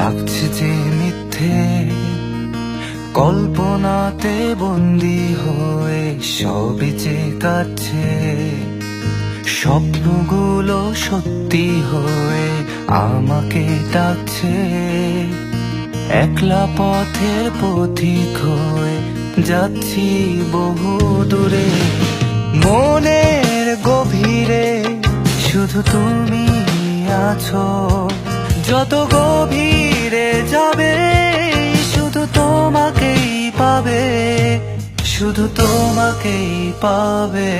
লাগছে যে মিথ্যে, কল্পনাতে বন্দি হয়ে সবই যে কাটছে। স্বপ্নগুলো সত্যি হয়ে আমাকে ডাকছে। একলা পথের পথিক হয়ে যাচ্ছি বহু দূরে। মনের গভীরে শুধু তুমি আছো, যত গভীরে যাবে শুধু তোমাকেই পাবে, শুধু তোমাকেই পাবে।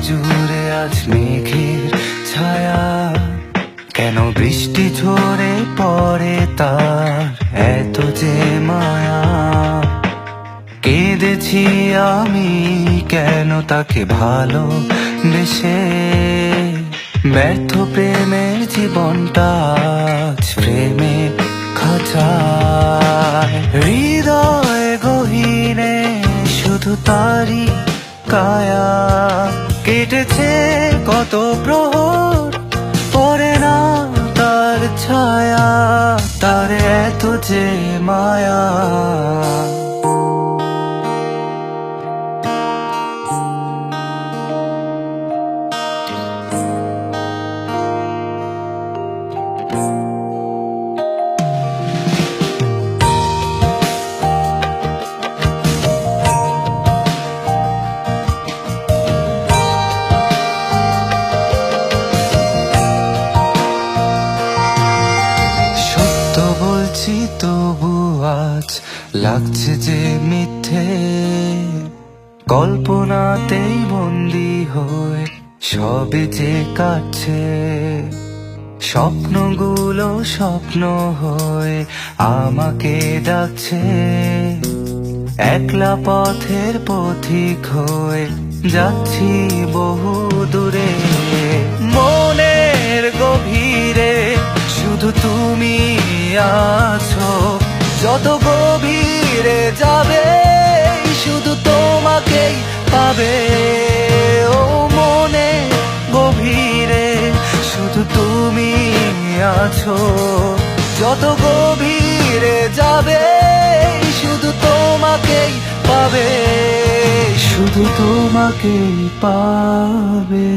জুড়ে আজ মেঘের ছায়া, কেন বৃষ্টি ঝরে পড়ে তার এত যে মায়া। কেঁদেছি আমি কেন তাকে ভালোবেসে, ব্যর্থ প্রেমের জীবনটা আজ প্রেমে খাঁচায়। হৃদয় গহীনে শুধু তারি কায়া, কেটেছে কত প্রহর পড়ে না তার ছায়া, তার এত যে মায়া। তবু আজ লাগছে যে মিথ্যে, কল্পনাতেই বন্দি হয়ে সবে যে কাটছে। স্বপ্নগুলো স্বপ্ন হয়ে আমাকে ডাকছে। একলা পথের পথিক হয়ে যাচ্ছি বহু দূরে। মনের গভীরে শুধু তুমি আছো, যত গভীরে যাবে শুধু তোমাকেই পাবে। ও মনে গভীরে শুধু তুমি আছো, যত গভীরে যাবে শুধু তোমাকেই পাবে, শুধু তোমাকেই পাবে।